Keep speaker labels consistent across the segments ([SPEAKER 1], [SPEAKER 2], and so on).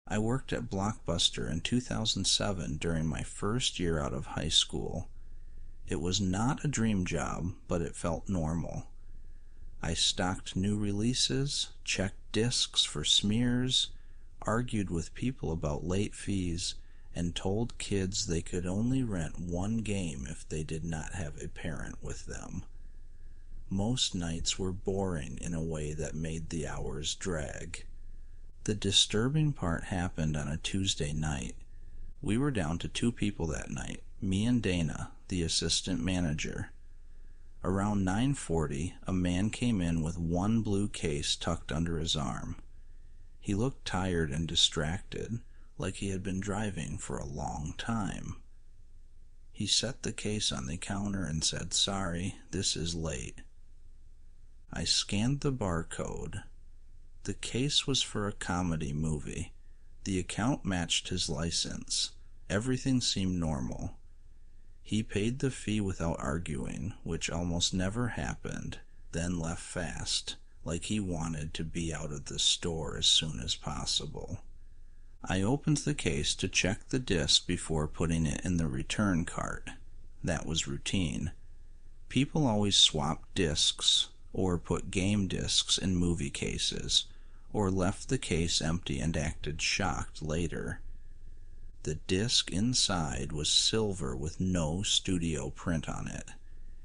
[SPEAKER 1] I worked at Blockbuster in 2007 during my first year out of high school. It was not a dream job, but it felt normal. I stocked new releases, checked discs for smears, argued with people about late fees, and told kids they could only rent one game if they did not have a parent with them. Most nights were boring in a way that made the hours drag. The disturbing part happened on a Tuesday night. We were down to 2 people that night, me and Dana, the assistant manager. Around 9:40, a man came in with one blue case tucked under his arm. He looked tired and distracted, like he had been driving for a long time. He set the case on the counter and said, "Sorry, this is late." I scanned the barcode. The case was for a comedy movie. The account matched his license. Everything seemed normal. He paid the fee without arguing, which almost never happened, then left fast, like he wanted to be out of the store as soon as possible. I opened the case to check the disc before putting it in the return cart. That was routine. People always swapped discs, or put game discs in movie cases, or left the case empty and acted shocked later. The disc inside was silver with no studio print on it.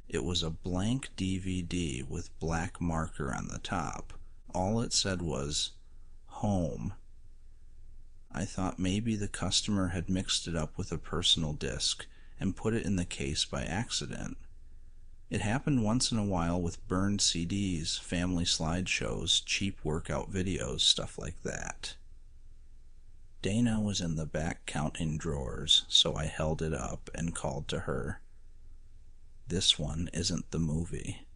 [SPEAKER 1] It was a blank DVD with black marker on the top. All it said was, "Home." I thought maybe the customer had mixed it up with a personal disc and put it in the case by accident. It happened once in a while with burned CDs, family slideshows, cheap workout videos, stuff like that. Dana was in the back counting drawers, so I held it up and called to her. "This one isn't the movie."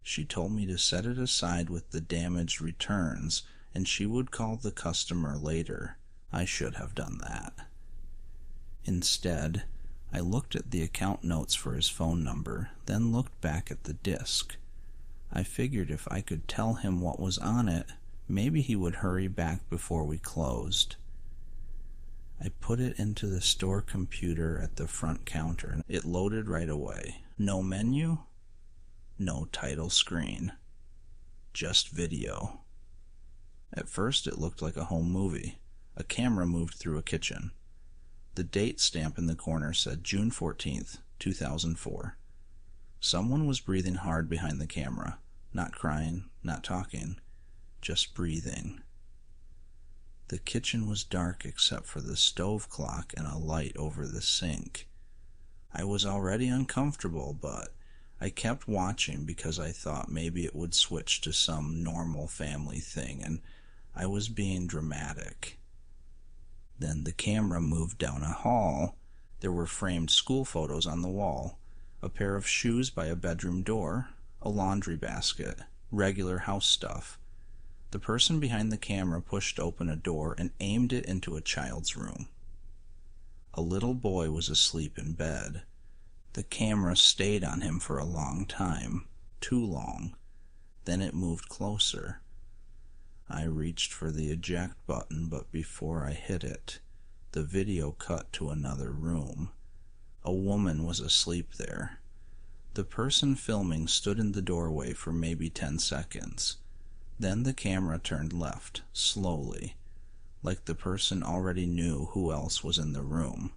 [SPEAKER 1] She told me to set it aside with the damaged returns, and she would call the customer later. I should have done that. Instead, I looked at the account notes for his phone number, then looked back at the disc. I figured if I could tell him what was on it, maybe he would hurry back before we closed. I put it into the store computer at the front counter, and it loaded right away. No menu, no title screen, just video. At first it looked like a home movie. A camera moved through a kitchen. The date stamp in the corner said June 14th, 2004. Someone was breathing hard behind the camera, not crying, not talking, just breathing. The kitchen was dark except for the stove clock and a light over the sink. I was already uncomfortable, but I kept watching because I thought maybe it would switch to some normal family thing, and I was being dramatic. Then the camera moved down a hall. There were framed school photos on the wall, a pair of shoes by a bedroom door, a laundry basket, regular house stuff. The person behind the camera pushed open a door and aimed it into a child's room. A little boy was asleep in bed. The camera stayed on him for a long time, too long. Then it moved closer. I reached for the eject button, but before I hit it, the video cut to another room. A woman was asleep there. The person filming stood in the doorway for maybe 10 seconds. Then the camera turned left, slowly, like the person already knew who else was in the room.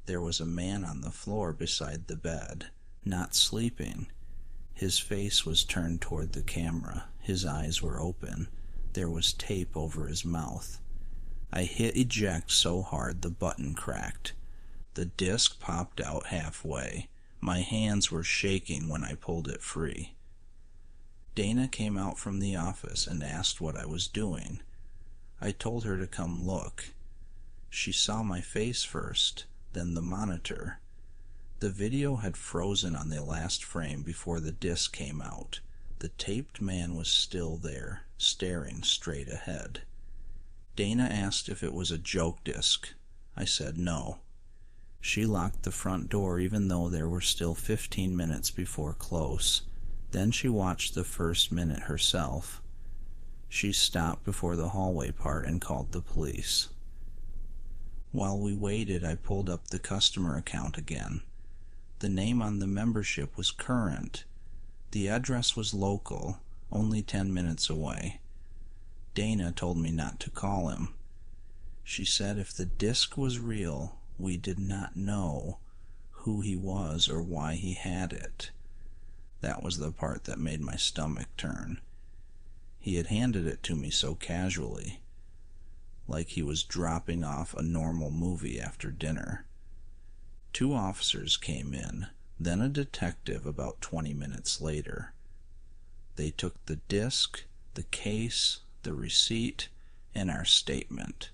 [SPEAKER 1] There was a man on the floor beside the bed, not sleeping. His face was turned toward the camera. His eyes were open. There was tape over his mouth. I hit eject so hard the button cracked. The disc popped out halfway. My hands were shaking when I pulled it free. Dana came out from the office and asked what I was doing. I told her to come look. She saw my face first, then the monitor. The video had frozen on the last frame before the disc came out. The taped man was still there, staring straight ahead. Dana asked if it was a joke disc. I said no. She locked the front door even though there were still 15 minutes before close. Then she watched the first minute herself. She stopped before the hallway part and called the police. While we waited, I pulled up the customer account again. The name on the membership was current. The address was local, only 10 minutes away. Dana told me not to call him. She said if the disc was real, we did not know who he was or why he had it. That was the part that made my stomach turn. He had handed it to me so casually, like he was dropping off a normal movie after dinner. 2 officers came in, then a detective about 20 minutes later. They took the disc, the case, the receipt, and our statement.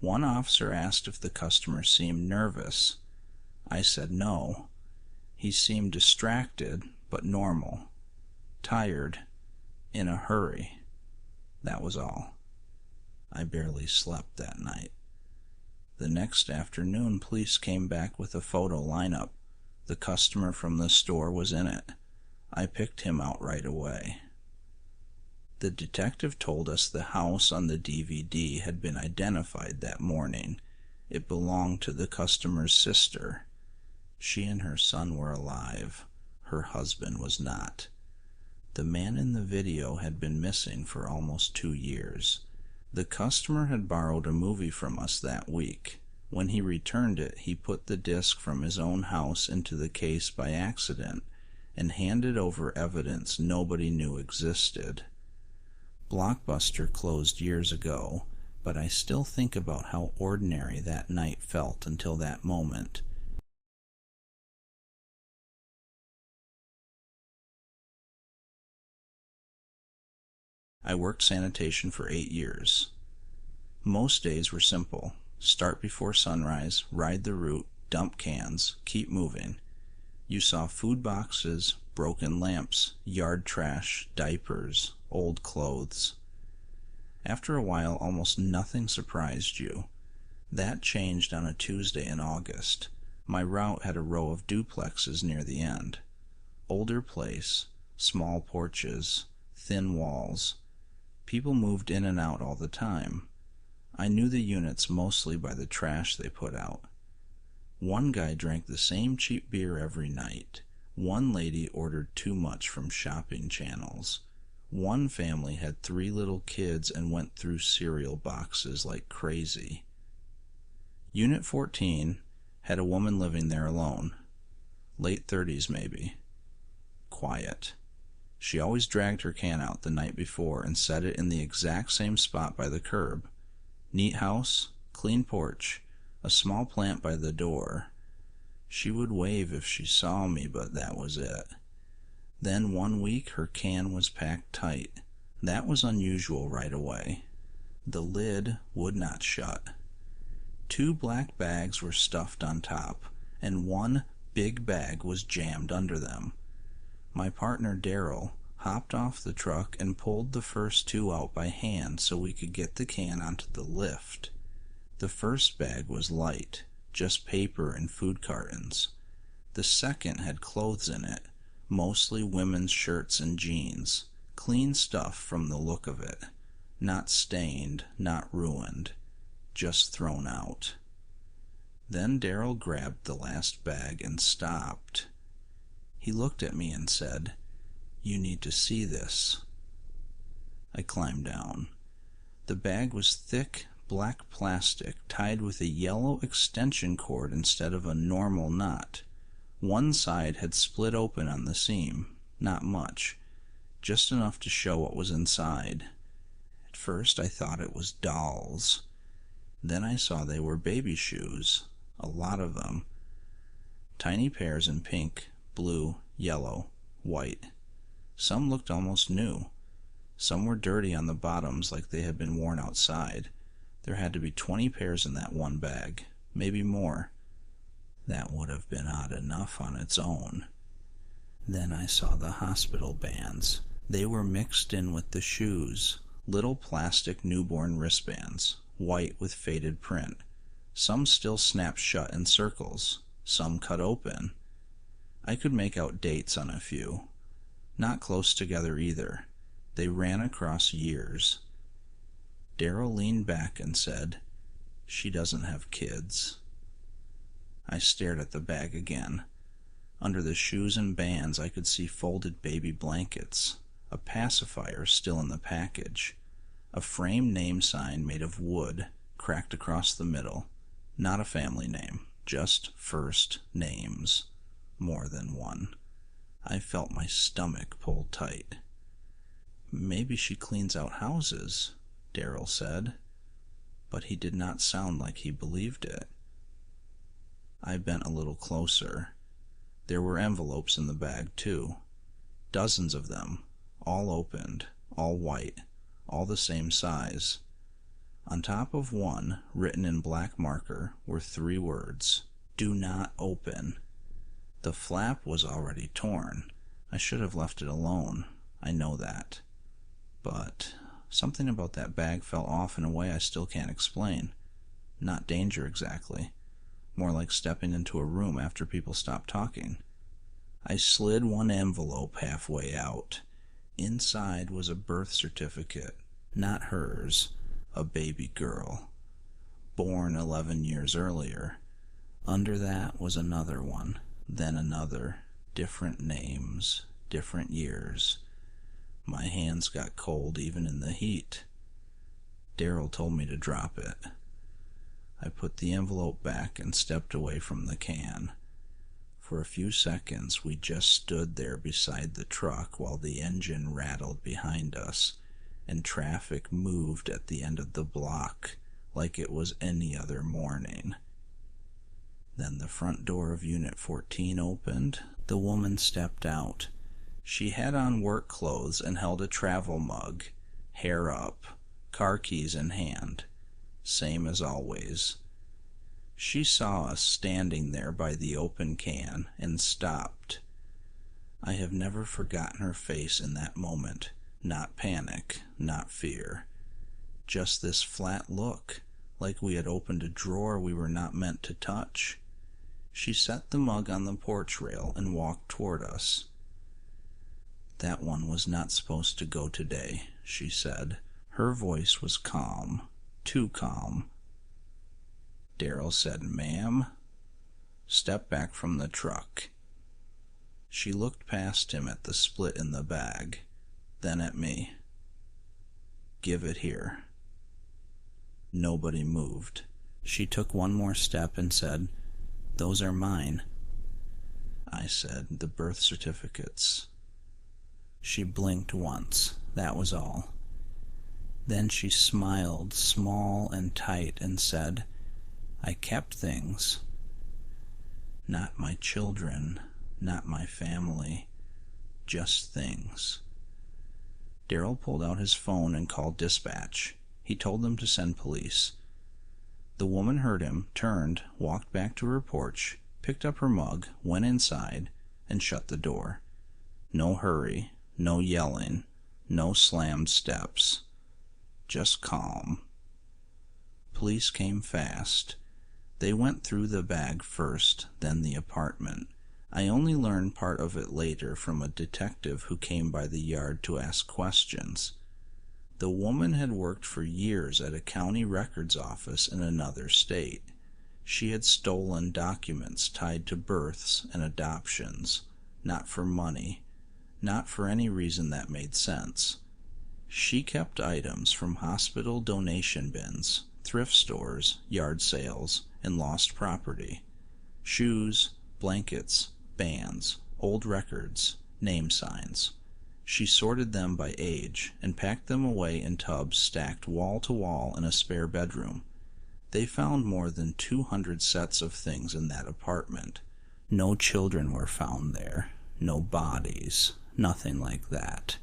[SPEAKER 1] One officer asked if the customer seemed nervous. I said no. He seemed distracted, but normal. Tired. In a hurry. That was all. I barely slept that night. The next afternoon, police came back with a photo lineup. The customer from the store was in it. I picked him out right away. The detective told us the house on the DVD had been identified that morning. It belonged to the customer's sister. She and her son were alive. Her husband was not. The man in the video had been missing for almost 2 years. The customer had borrowed a movie from us that week. When he returned it, he put the disc from his own house into the case by accident and handed over evidence nobody knew existed. Blockbuster closed years ago, but I still think about how ordinary that night felt until that moment. I worked sanitation for 8 years. Most days were simple. Start before sunrise, ride the route, dump cans, keep moving. You saw food boxes, broken lamps, yard trash, diapers, old clothes. After a while, almost nothing surprised you. That changed on a Tuesday in August. My route had a row of duplexes near the end. Older place, small porches, thin walls. People moved in and out all the time. I knew the units mostly by the trash they put out. One guy drank the same cheap beer every night. One lady ordered too much from shopping channels. One family had 3 little kids and went through cereal boxes like crazy. Unit 14 had a woman living there alone. Late 30s maybe. Quiet. She always dragged her can out the night before and set it in the exact same spot by the curb. Neat house, clean porch, a small plant by the door. She would wave if she saw me, but that was it. Then one week her can was packed tight. That was unusual right away. The lid would not shut. 2 black bags were stuffed on top, and one big bag was jammed under them. My partner Daryl hopped off the truck and pulled the first 2 out by hand so we could get the can onto the lift. The first bag was light, just paper and food cartons. The second had clothes in it, mostly women's shirts and jeans. Clean stuff from the look of it. Not stained, not ruined, just thrown out. Then Daryl grabbed the last bag and stopped. He looked at me and said, "You need to see this." I climbed down. The bag was thick, black plastic tied with a yellow extension cord instead of a normal knot. One side had split open on the seam, not much, just enough to show what was inside. At first I thought it was dolls. Then I saw they were baby shoes, a lot of them. Tiny pairs in pink, blue, yellow, white. Some looked almost new. Some were dirty on the bottoms like they had been worn outside. There had to be 20 pairs in that one bag, maybe more. That would have been odd enough on its own. Then I saw the hospital bands. They were mixed in with the shoes, little plastic newborn wristbands, white with faded print. Some still snapped shut in circles, some cut open. I could make out dates on a few. Not close together either. They ran across years. Daryl leaned back and said, "She doesn't have kids." I stared at the bag again. Under the shoes and bands I could see folded baby blankets, a pacifier still in the package, a framed name sign made of wood cracked across the middle. Not a family name, just first names. More than one. I felt my stomach pull tight. "Maybe she cleans out houses," Daryl said, but he did not sound like he believed it. I bent a little closer. There were envelopes in the bag, too. Dozens of them, all opened, all white, all the same size. On top of one, written in black marker, were 3 words: "Do not open." The flap was already torn. I should have left it alone. I know that. But something about that bag fell off in a way I still can't explain. Not danger exactly. More like stepping into a room after people stop talking. I slid one envelope halfway out. Inside was a birth certificate. Not hers. A baby girl. Born 11 years earlier. Under that was another one. Then another. Different names. Different years. My hands got cold even in the heat. Daryl told me to drop it. I put the envelope back and stepped away from the can. For a few seconds we just stood there beside the truck while the engine rattled behind us and traffic moved at the end of the block like it was any other morning. Then the front door of Unit 14 opened. The woman stepped out. She had on work clothes and held a travel mug, hair up, car keys in hand. Same as always. She saw us standing there by the open can and stopped. I have never forgotten her face in that moment. Not panic, not fear. Just this flat look, like we had opened a drawer we were not meant to touch. She set the mug on the porch rail and walked toward us. "That one was not supposed to go today," she said. Her voice was calm, too calm. Daryl said, "Ma'am?" "Step back from the truck." She looked past him at the split in the bag, then at me. "Give it here." Nobody moved. She took one more step and said, "Those are mine." I said, "The birth certificates." She blinked once, that was all. Then she smiled, small and tight, and said, "I kept things. Not my children, not my family, just things." Daryl pulled out his phone and called dispatch. He told them to send police. The woman heard him, turned, walked back to her porch, picked up her mug, went inside, and shut the door. No hurry, no yelling, no slammed steps. Just calm. Police came fast. They went through the bag first, then the apartment. I only learned part of it later from a detective who came by the yard to ask questions. The woman had worked for years at a county records office in another state. She had stolen documents tied to births and adoptions, not for money, not for any reason that made sense. She kept items from hospital donation bins, thrift stores, yard sales, and lost property. Shoes, blankets, bands, old records, name signs. She sorted them by age and packed them away in tubs stacked wall to wall in a spare bedroom. They found more than 200 sets of things in that apartment. No children were found there, no bodies, nothing like that.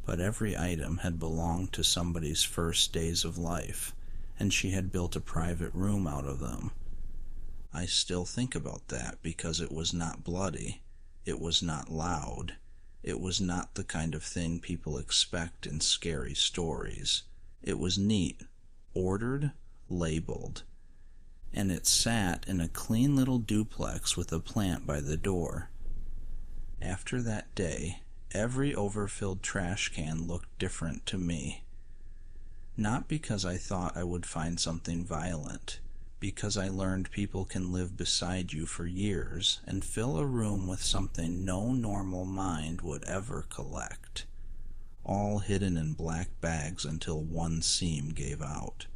[SPEAKER 1] But every item had belonged to somebody's first days of life, and she had built a private room out of them. I still think about that because it was not bloody, it was not loud, it was not the kind of thing people expect in scary stories. It was neat, ordered, labeled, and it sat in a clean little duplex with a plant by the door. After that day, Every overfilled trash can looked different to me. Not because I thought I would find something violent, because I learned people can live beside you for years and fill a room with something no normal mind would ever collect, all hidden in black bags until one seam gave out.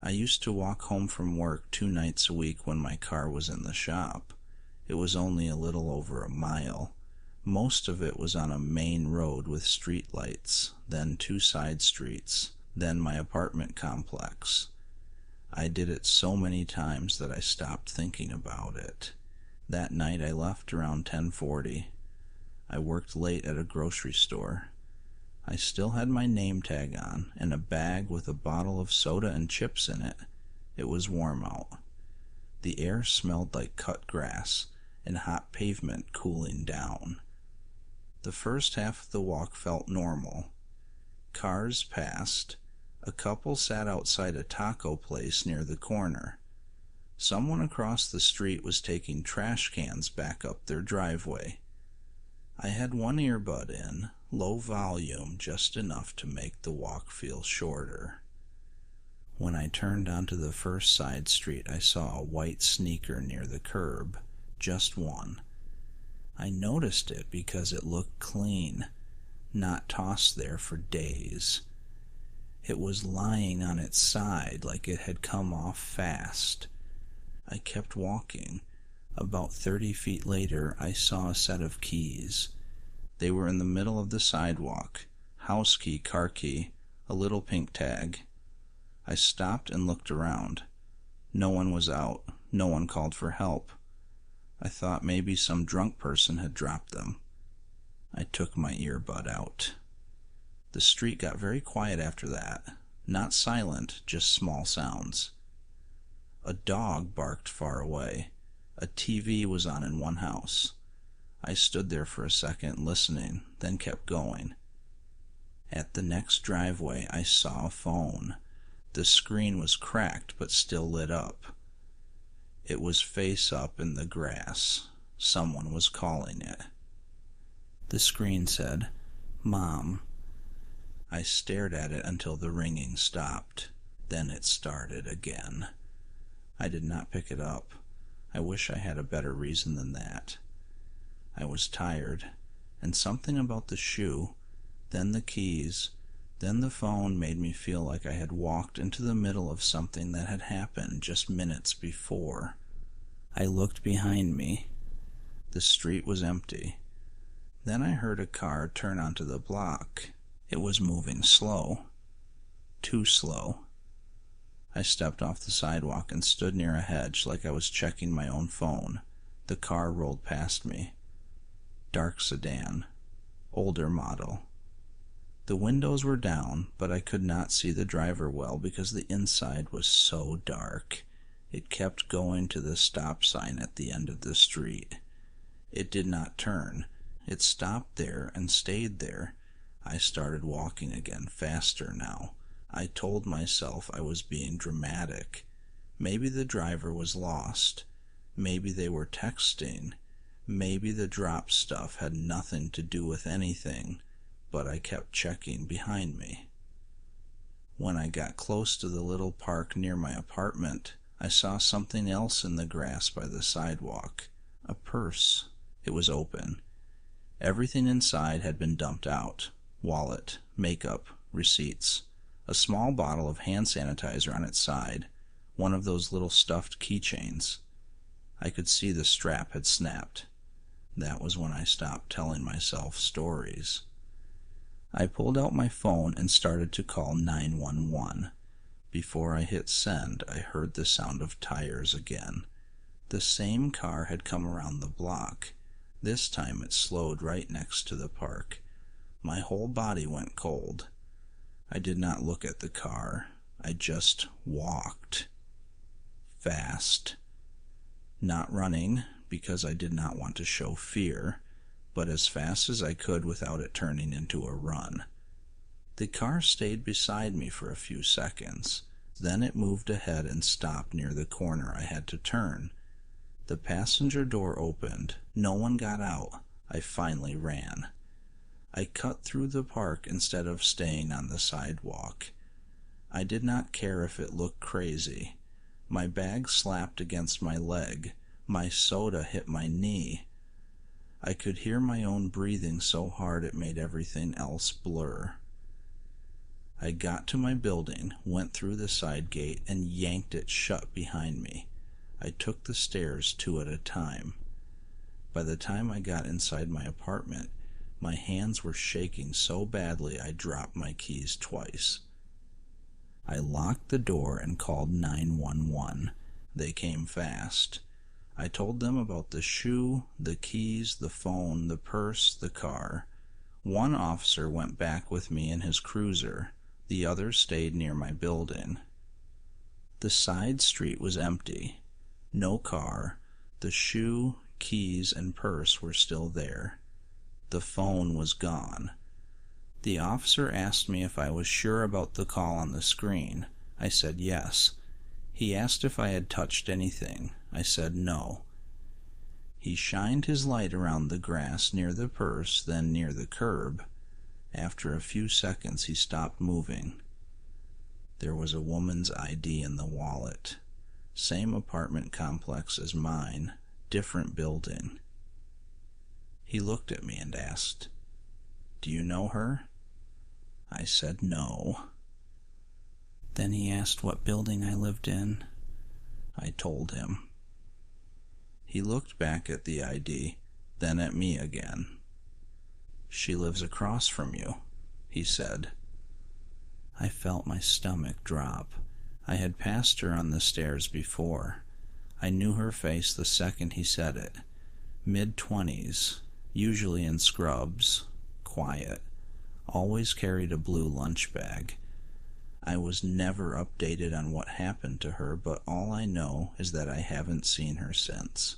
[SPEAKER 1] I used to walk home from work 2 nights a week when my car was in the shop. It was only a little over a mile. Most of it was on a main road with street lights, then 2 side streets, then my apartment complex. I did it so many times that I stopped thinking about it. That night I left around 10:40. I worked late at a grocery store. I still had my name tag on and a bag with a bottle of soda and chips in it. It was warm out. The air smelled like cut grass and hot pavement cooling down. The first half of the walk felt normal. Cars passed. A couple sat outside a taco place near the corner. Someone across the street was taking trash cans back up their driveway. I had one earbud in, low volume, just enough to make the walk feel shorter. When I turned onto the first side street, I saw a white sneaker near the curb, just one. I noticed it because it looked clean, not tossed there for days. It was lying on its side like it had come off fast. I kept walking. About 30 feet later, I saw a set of keys. They were in the middle of the sidewalk. House key, car key, a little pink tag. I stopped and looked around. No one was out. No one called for help. I thought maybe some drunk person had dropped them. I took my earbud out. The street got very quiet after that. Not silent, just small sounds. A dog barked far away. A TV was on in one house. I stood there for a second listening, then kept going. At the next driveway, I saw a phone. The screen was cracked but still lit up. It was face up in the grass. Someone was calling it. The screen said, "Mom." I stared at it until the ringing stopped. Then it started again. I did not pick it up. I wish I had a better reason than that. I was tired, and something about the shoe, then the keys, then the phone made me feel like I had walked into the middle of something that had happened just minutes before. I looked behind me. The street was empty. Then I heard a car turn onto the block. It was moving slow. Too slow. I stepped off the sidewalk and stood near a hedge like I was checking my own phone. The car rolled past me. Dark sedan. Older model. The windows were down, but I could not see the driver well because the inside was so dark. It kept going to the stop sign at the end of the street. It did not turn. It stopped there and stayed there. I started walking again, faster now. I told myself I was being dramatic. Maybe the driver was lost. Maybe they were texting. Maybe the drop stuff had nothing to do with anything, but I kept checking behind me. When I got close to the little park near my apartment, I saw something else in the grass by the sidewalk. A purse. It was open. Everything inside had been dumped out. Wallet, makeup, receipts. A small bottle of hand sanitizer on its side. One of those little stuffed keychains. I could see the strap had snapped. That was when I stopped telling myself stories. I pulled out my phone and started to call 911. Before I hit send, I heard the sound of tires again. The same car had come around the block. This time it slowed right next to the park. My whole body went cold. I did not look at the car. I just walked. Fast. Not running, because I did not want to show fear, but as fast as I could without it turning into a run. The car stayed beside me for a few seconds. Then it moved ahead and stopped near the corner I had to turn. The passenger door opened. No one got out. I finally ran. I cut through the park instead of staying on the sidewalk. I did not care if it looked crazy. My bag slapped against my leg. My soda hit my knee. I could hear my own breathing so hard it made everything else blur. I got to my building, went through the side gate, and yanked it shut behind me. I took the stairs 2 at a time. By the time I got inside my apartment, my hands were shaking so badly I dropped my keys twice. I locked the door and called 911. They came fast. I told them about the shoe, the keys, the phone, the purse, the car. One officer went back with me in his cruiser. The other stayed near my building. The side street was empty. No car. The shoe, keys, and purse were still there. The phone was gone. The officer asked me if I was sure about the call on the screen. I said yes. He asked if I had touched anything. I said no. He shined his light around the grass near the purse, then near the curb. After a few seconds, he stopped moving. There was a woman's ID in the wallet. Same apartment complex as mine, different building. He looked at me and asked, "Do you know her?" I said no. Then he asked what building I lived in. I told him. He looked back at the ID, then at me again. "She lives across from you," he said. I felt my stomach drop. I had passed her on the stairs before. I knew her face the second he said it. Mid-20s, usually in scrubs, quiet, always carried a blue lunch bag. I was never updated on what happened to her, but all I know is that I haven't seen her since.